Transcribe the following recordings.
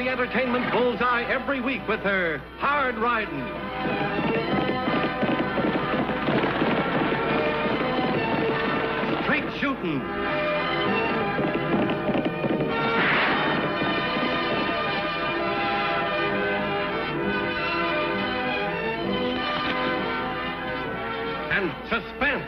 the entertainment bullseye every week with her hard riding. Straight shooting. And suspense.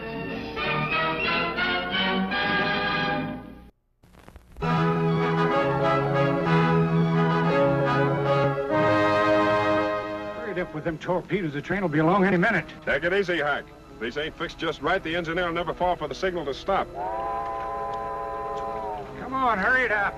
Hurry up with them torpedoes. The train will be along any minute. Take it easy, Hack. If these ain't fixed just right, the engineer will never fall for the signal to stop. Come on, hurry it up.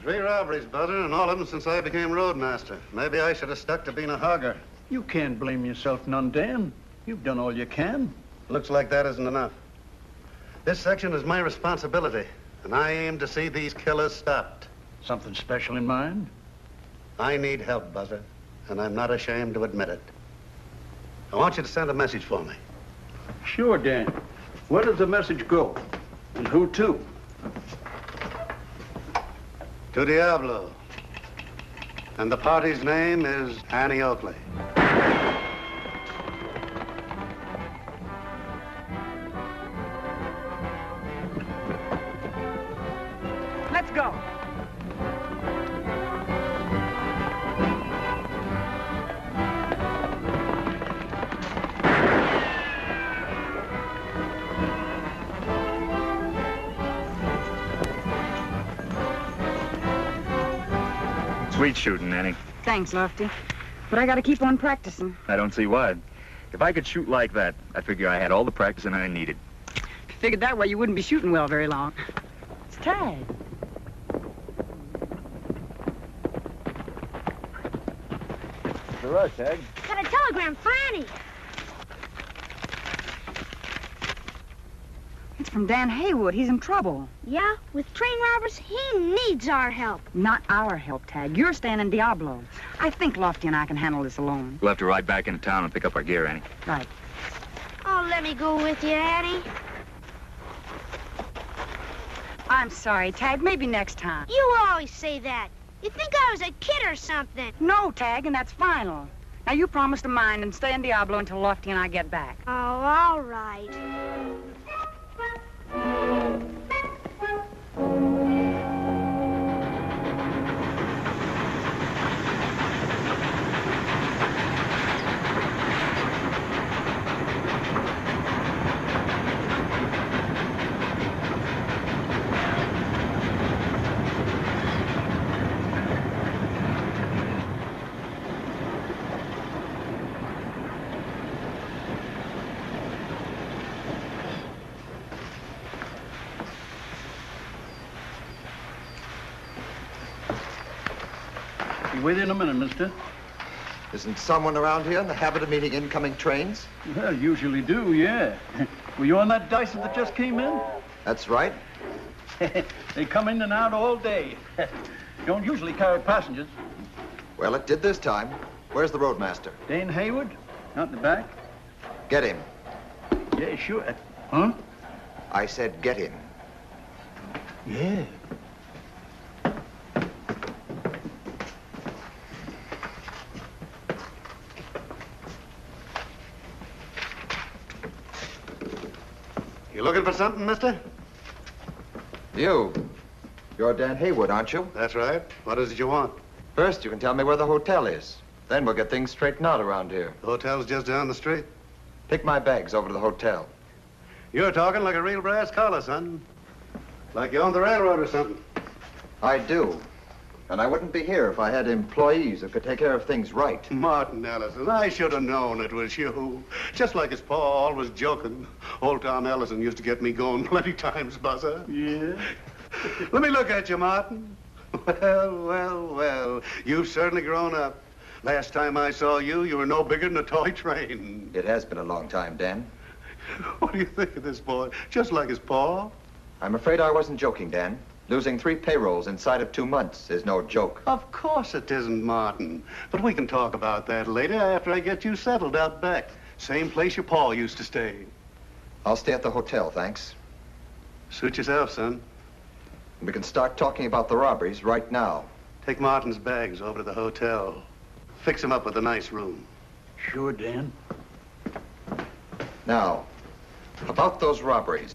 Three robberies, Butter, and all of them since I became roadmaster. Maybe I should have stuck to being a hogger. You can't blame yourself none, Dan. You've done all you can. Looks like that isn't enough. This section is my responsibility, and I aim to see these killers stopped. Something special in mind? I need help, Butter, and I'm not ashamed to admit it. I want you to send a message for me. Sure, Dan. Where does the message go? And who to? To Diablo. And the party's name is Annie Oakley. Let's go. Sweet shooting, Annie. Thanks, Lofty. But I gotta keep on practicing. I don't see why. If I could shoot like that, I figure I had all the practicing I needed. If you figured that way, you wouldn't be shooting well very long. It's Tag. It's a rush, Tag. Got a telegram for Annie. It's from Dan Haywood. He's in trouble. Yeah, with train robbers, he needs our help. Not our help, Tag. You're staying in Diablo. I think Lofty and I can handle this alone. We'll have to ride back into town and pick up our gear, Annie. Right. Oh, let me go with you, Annie. I'm sorry, Tag. Maybe next time. You always say that. You think I was a kid or something. No, Tag, and that's final. Now, you promise to mind and stay in Diablo until Lofty and I get back. Oh, all right. Be with you in a minute, mister. Isn't someone around here in the habit of meeting incoming trains? Well, usually do, yeah. Were you on that Dyson that just came in? That's right. They come in and out all day. Don't usually carry passengers. Well, it did this time. Where's the roadmaster? Dane Haywood, out in the back. Get him. Yeah, sure. Huh? I said get in. Yeah. You looking for something, mister? You're Dan Haywood, aren't you? That's right. What is it you want? First, you can tell me where the hotel is. Then we'll get things straightened out around here. The hotel's just down the street. Take my bags over to the hotel. You're talking like a real brass collar, son. Like you own the railroad or something. I do. And I wouldn't be here if I had employees who could take care of things right. Martin Ellison, I should have known it was you. Just like his pa always joking. Old Tom Ellison used to get me going plenty times, Buzzer. Yeah? Let me look at you, Martin. Well. You've certainly grown up. Last time I saw you, you were no bigger than a toy train. It has been a long time, Dan. What do you think of this boy? Just like his pa? I'm afraid I wasn't joking, Dan. Losing 3 payrolls inside of 2 months is no joke. Of course it isn't, Martin. But we can talk about that later after I get you settled out back. Same place your pa used to stay. I'll stay at the hotel, thanks. Suit yourself, son. We can start talking about the robberies right now. Take Martin's bags over to the hotel. Fix him up with a nice room. Sure, Dan. Now, about those robberies.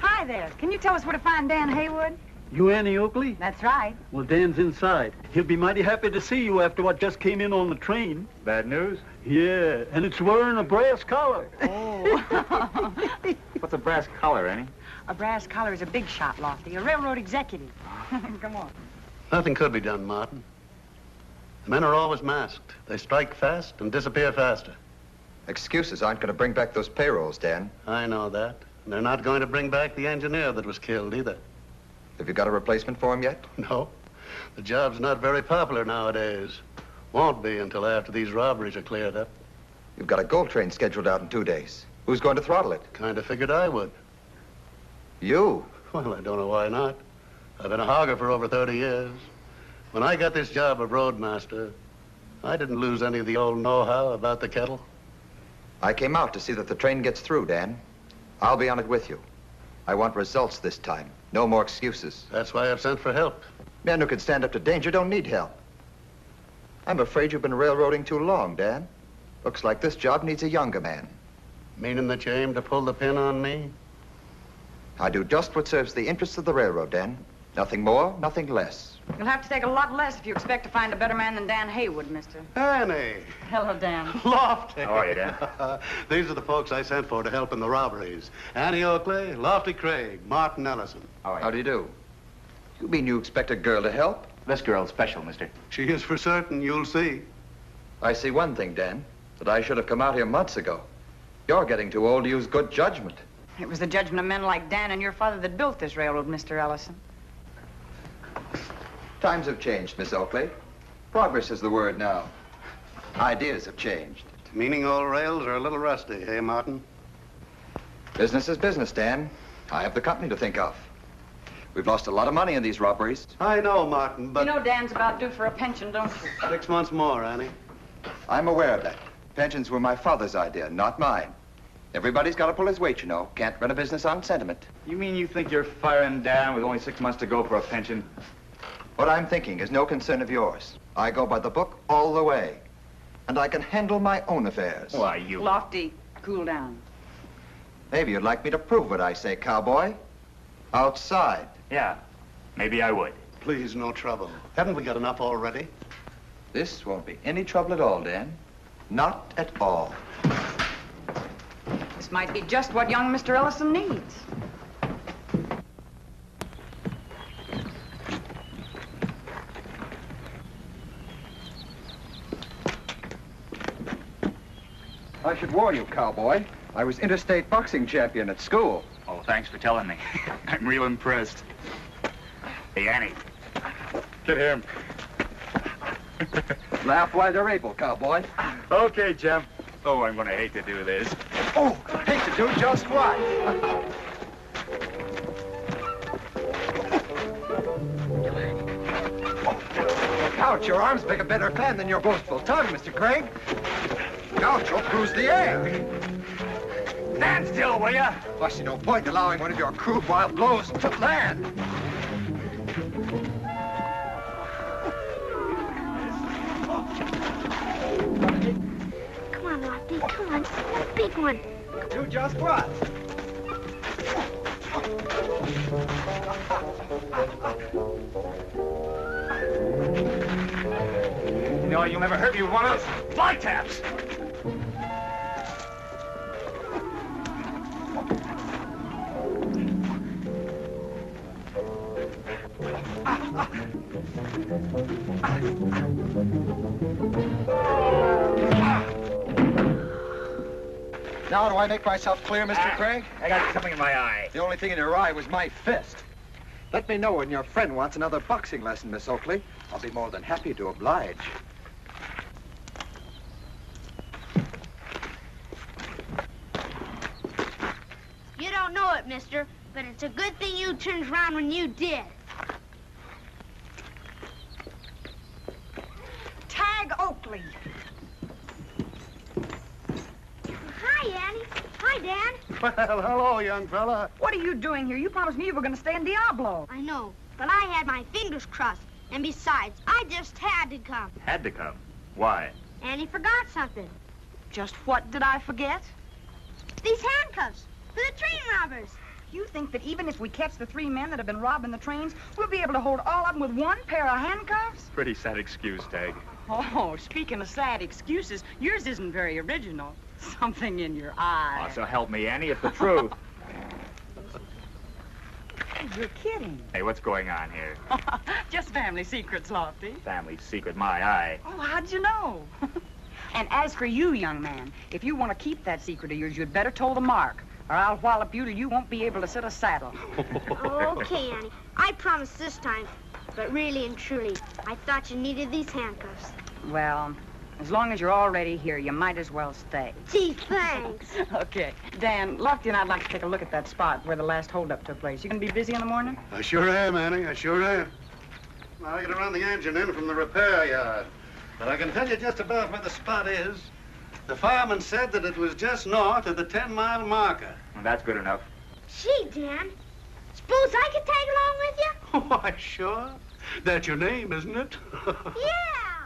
Hi there. Can you tell us where to find Dan Haywood? You Annie Oakley? That's right. Well, Dan's inside. He'll be mighty happy to see you after what just came in on the train. Bad news? Yeah, and it's wearing a brass collar. Oh. What's a brass collar, Annie? A brass collar is a big shot, Lofty. A railroad executive. Come on. Nothing could be done, Martin. The men are always masked. They strike fast and disappear faster. Excuses aren't going to bring back those payrolls, Dan. I know that. And they're not going to bring back the engineer that was killed either. Have you got a replacement for him yet? No. The job's not very popular nowadays. Won't be until after these robberies are cleared up. You've got a gold train scheduled out in 2 days. Who's going to throttle it? Kind of figured I would. You? Well, I don't know why not. I've been a hogger for over 30 years. When I got this job of roadmaster, I didn't lose any of the old know-how about the kettle. I came out to see that the train gets through, Dan. I'll be on it with you. I want results this time. No more excuses. That's why I've sent for help. Men who can stand up to danger don't need help. I'm afraid you've been railroading too long, Dan. Looks like this job needs a younger man. Meaning that you aim to pull the pin on me? I do just what serves the interests of the railroad, Dan. Nothing more, nothing less. You'll have to take a lot less if you expect to find a better man than Dan Haywood, mister. Annie. Hello, Dan. Lofty. How are you, Dan? These are the folks I sent for to help in the robberies. Annie Oakley, Lofty Craig, Martin Ellison. How do you do? You mean you expect a girl to help? This girl's special, mister. She is for certain, you'll see. I see one thing, Dan, that I should have come out here months ago. You're getting too old to use good judgment. It was the judgment of men like Dan and your father that built this railroad, Mr. Ellison. Times have changed, Miss Oakley. Progress is the word now. Ideas have changed. Meaning old rails are a little rusty, hey, Martin? Business is business, Dan. I have the company to think of. We've lost a lot of money in these robberies. I know, Martin, but... You know Dan's about due for a pension, don't you? 6 months more, Annie. I'm aware of that. Pensions were my father's idea, not mine. Everybody's got to pull his weight, you know. Can't run a business on sentiment. You mean you think you're firing Dan with only 6 months to go for a pension? What I'm thinking is no concern of yours. I go by the book all the way. And I can handle my own affairs. Why, you... Lofty, cool down. Maybe you'd like me to prove what I say, cowboy. Outside. Yeah, maybe I would. Please, no trouble. Haven't we got enough already? This won't be any trouble at all, Dan. Not at all. This might be just what young Mr. Ellison needs. I should warn you, cowboy. I was interstate boxing champion at school. Oh, thanks for telling me. I'm real impressed. Hey, Annie. Get him. Laugh while they're able, cowboy. Okay, Jim. Oh, I'm gonna hate to do this. Oh, hate to do just what? Look out, your arms make a better fan than your boastful tongue, Mr. Craig. Out, you'll bruise the air. Stand still, will ya? Why, see no point in allowing one of your crude wild blows to land. Come on, Lofty, come on. A big one. Do just what? No, you'll never hurt me with one of those fly taps. Now do I make myself clear, Mr. Craig? I got something in my eye. The only thing in your eye was my fist. Let me know when your friend wants another boxing lesson, Miss Oakley. I'll be more than happy to oblige. You don't know it, mister, but it's a good thing you turned around when you did. Tag Oakley. Hi, Annie. Hi, Dan. Well, hello, young fella. What are you doing here? You promised me you were going to stay in Diablo. I know, but I had my fingers crossed. And besides, I just had to come. Had to come. Why? Annie forgot something. Just what did I forget? These handcuffs for the train robbers. You think that even if we catch the 3 men that have been robbing the trains, we'll be able to hold all of them with one pair of handcuffs? Pretty sad excuse, Tag. Oh, speaking of sad excuses, yours isn't very original. Something in your eye. Oh, so help me, Annie, it's the truth. You're kidding. Hey, what's going on here? Just family secrets, Lofty. Family secret, my eye. Oh, how'd you know? And as for you, young man, if you want to keep that secret of yours, you'd better toe the mark, or I'll wallop you till you won't be able to sit a saddle. Okay, Annie. I promise this time. But really and truly, I thought you needed these handcuffs. Well, as long as you're already here, you might as well stay. Gee, thanks. Okay. Dan, Lofty and I'd like to take a look at that spot where the last holdup took place. You gonna be busy in the morning? I sure am, Annie. I sure am. Now, I gotta run the engine in from the repair yard. But I can tell you just about where the spot is. The fireman said that it was just north of the 10-mile marker. Well, that's good enough. Gee, Dan, suppose I could tag along with you? Why, sure. That's your name, isn't it? Yeah.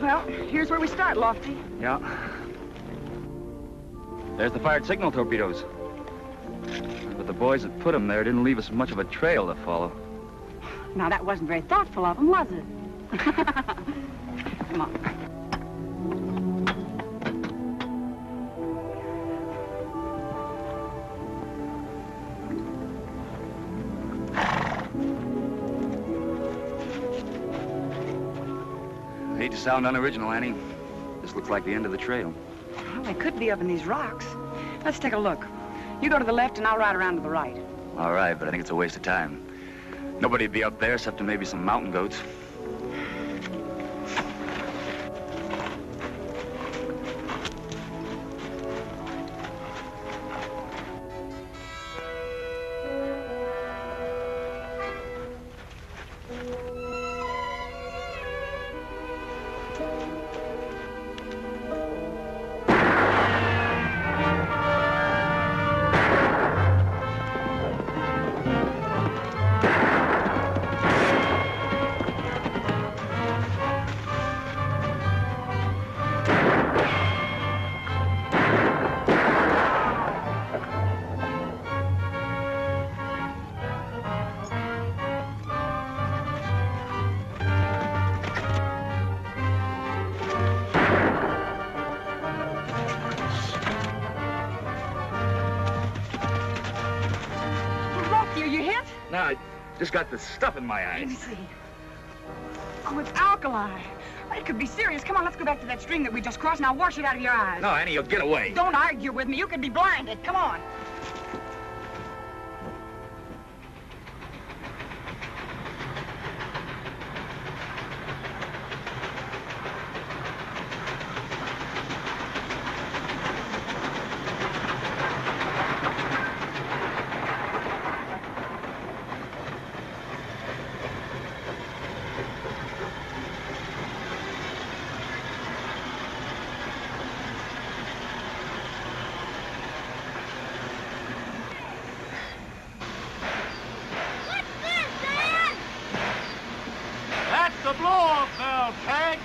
Well, here's where we start, Lofty. Yeah. There's the fired signal torpedoes. But the boys that put them there didn't leave us much of a trail to follow. Now, that wasn't very thoughtful of them, was it? Come on. I hate to sound unoriginal, Annie. This looks like the end of the trail. Well, they could be up in these rocks. Let's take a look. You go to the left and I'll ride around to the right. All right, but I think it's a waste of time. Nobody'd be up there except for maybe some mountain goats. No, I just got the stuff in my Let eyes. me see. Oh, it's alkali. It could be serious. Come on, let's go back to that stream that we just crossed. Now wash it out of your eyes. No, Annie, you'll get away. Don't argue with me. You could be blinded. Come on. the blow-off valve, Tag.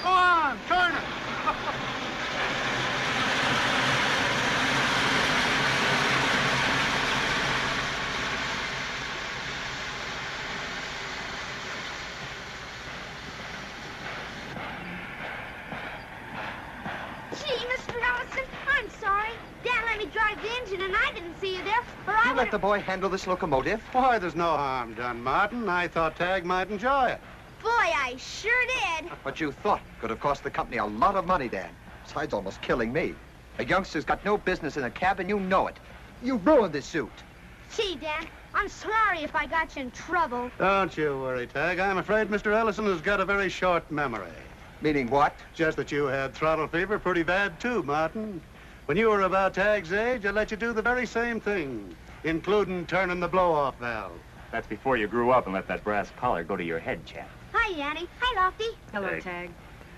Go on, turn it. Gee, Mr. Ellison, I'm sorry. Dad let me drive the engine and I didn't see you there, or I You would let the boy handle this locomotive? Why, there's no harm done, Martin. I thought Tag might enjoy it. Boy, I sure did. What you thought could have cost the company a lot of money, Dan. Besides almost killing me. A youngster's got no business in a cab, and you know it. You ruined this suit. Gee, Dan, I'm sorry if I got you in trouble. Don't you worry, Tag. I'm afraid Mr. Ellison has got a very short memory. Meaning what? Just that you had throttle fever pretty bad, too, Martin. When you were about Tag's age, I let you do the very same thing, including turning the blow-off valve. That's before you grew up and let that brass collar go to your head, chap. Hi, Yanni. Hi, Lofty. Hello, Hey. Tag.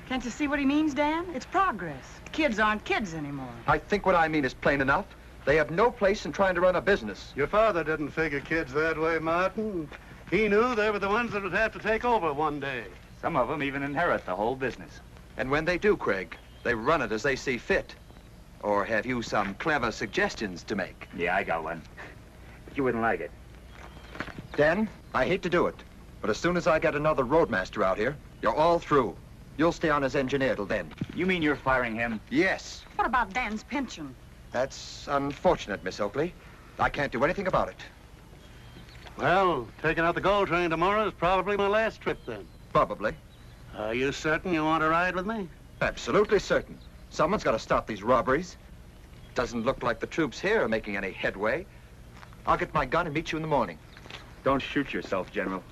Can't you see what he means, Dan? It's progress. Kids aren't kids anymore. I think what I mean is plain enough. They have no place in trying to run a business. Your father didn't figure kids that way, Martin. He knew they were the ones that would have to take over one day. Some of them even inherit the whole business. And when they do, Craig, they run it as they see fit. Or have you some clever suggestions to make? Yeah, I got one. But you wouldn't like it. Dan, I hate to do it, but as soon as I get another roadmaster out here, you're all through. You'll stay on as engineer till then. You mean you're firing him? Yes. What about Dan's pension? That's unfortunate, Miss Oakley. I can't do anything about it. Well, taking out the gold train tomorrow is probably my last trip then. Probably. Are you certain you want to ride with me? Absolutely certain. Someone's got to stop these robberies. Doesn't look like the troops here are making any headway. I'll get my gun and meet you in the morning. Don't shoot yourself, General.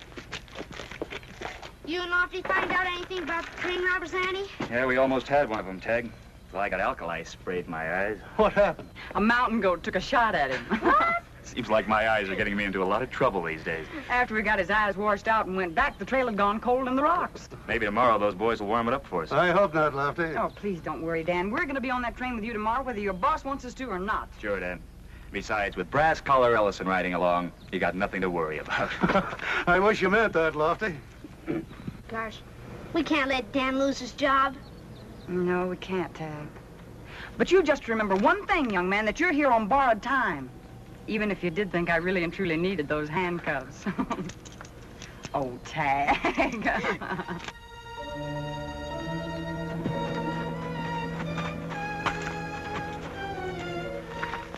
You and Lofty find out anything about the train robbers, Annie? Yeah, we almost had one of them, Tag. Well, I got alkali sprayed in my eyes. What happened? A mountain goat took a shot at him. What? Seems like my eyes are getting me into a lot of trouble these days. After we got his eyes washed out and went back, the trail had gone cold in the rocks. Maybe tomorrow those boys will warm it up for us. I hope not, Lofty. Oh, please don't worry, Dan. We're going to be on that train with you tomorrow, whether your boss wants us to or not. Sure, Dan. Besides, with Brass Collar Ellison riding along, you got nothing to worry about. I wish you meant that, Lofty. Gosh, we can't let Dan lose his job. No, we can't, Tag. But you just remember one thing, young man, that you're here on borrowed time. Even if you did think I really and truly needed those handcuffs. Oh, Tag.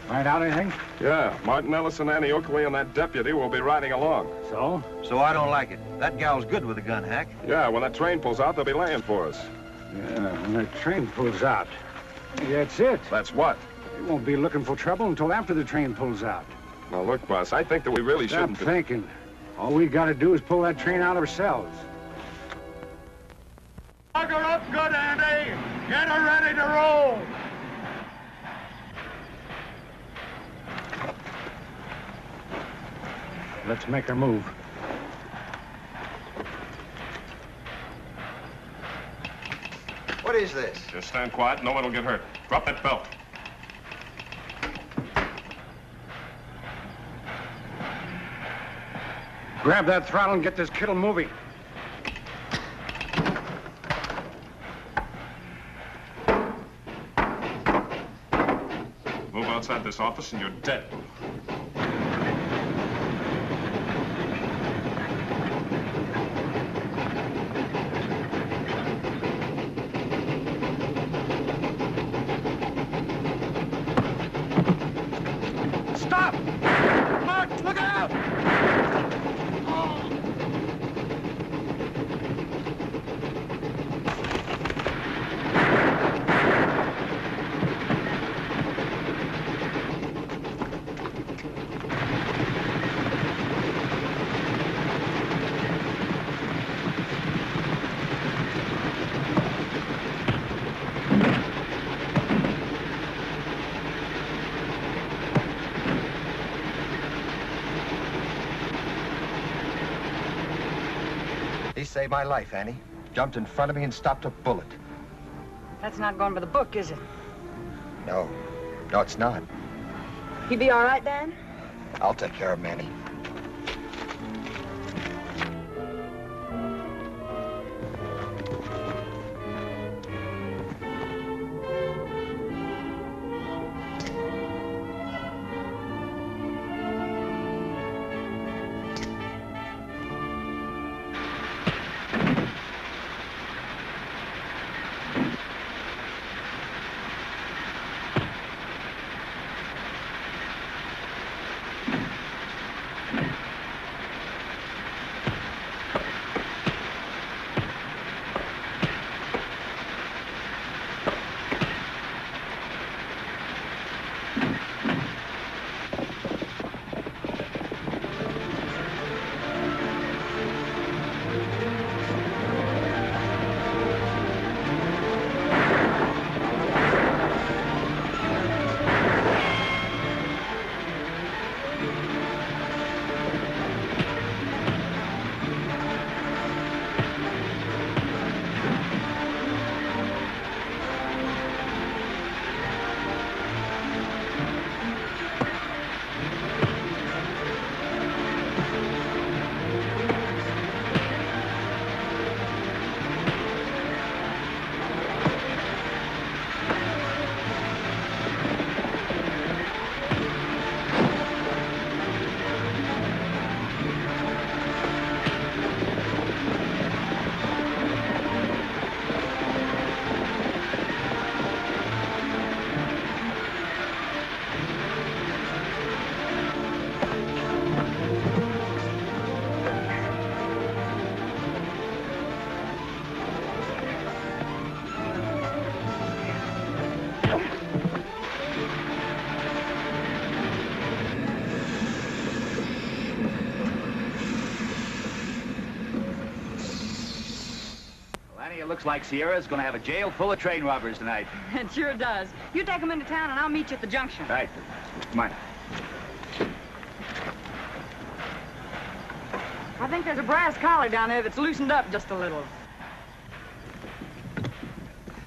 Find out anything? Yeah, Martin Ellison, Annie Oakley, and that deputy will be riding along. So? So I don't like it. That gal's good with a gun, Hack. Yeah, when that train pulls out, they'll be laying for us. Yeah, when that train pulls out. That's it. That's what? We won't be looking for trouble until after the train pulls out. Now, look, boss, I think that we really Stop shouldn't... thinking. All we got to do is pull that train out ourselves. Plug her up good, Andy. Get her ready to roll. Let's make her move. What is this? Just stand quiet. No one will get hurt. Drop that belt. Grab that throttle and get this kittle moving. Move outside this office and you're dead. Stop! Mark, look out! He saved my life, Annie. Jumped in front of me and stopped a bullet. That's not going by the book, is it? No. No, it's not. He be all right, Dan? I'll take care of him, Annie. Annie, it looks like Sierra's going to have a jail full of train robbers tonight. It sure does. You take them into town, and I'll meet you at the junction. Right. Come on. I think there's a brass collar down there that's loosened up just a little.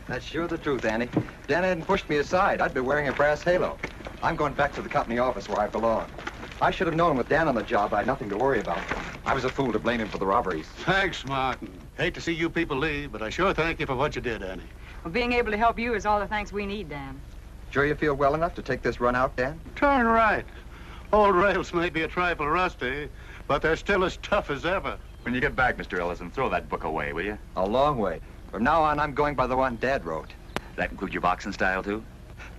That's sure the truth, Annie. If Dan hadn't pushed me aside, I'd be wearing a brass halo. I'm going back to the company office where I belong. I should have known with Dan on the job I had nothing to worry about. I was a fool to blame him for the robberies. Thanks, Martin. Hate to see you people leave, but I sure thank you for what you did, Annie. Well, being able to help you is all the thanks we need, Dan. Sure you feel well enough to take this run out, Dan? Turn right. Old rails may be a trifle rusty, but they're still as tough as ever. When you get back, Mr. Ellison, throw that book away, will you? A long way. From now on, I'm going by the one Dad wrote. That include your boxing style, too?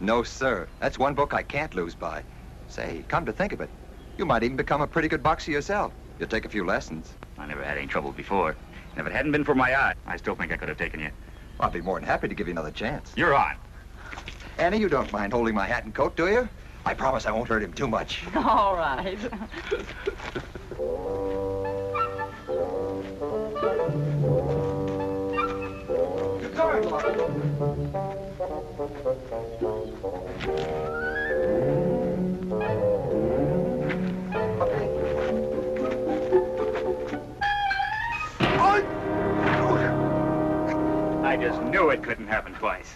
No, sir. That's one book I can't lose by. Say, come to think of it, you might even become a pretty good boxer yourself. You'll take a few lessons. I never had any trouble before. And if it hadn't been for my eye, I still think I could have taken you. I'd be more than happy to give you another chance. You're on. Annie, you don't mind holding my hat and coat, do you? I promise I won't hurt him too much. All right. Good card, I just knew it couldn't happen twice.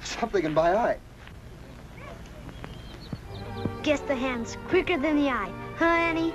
Something in my eye. Guess the hand's quicker than the eye. Huh, Annie?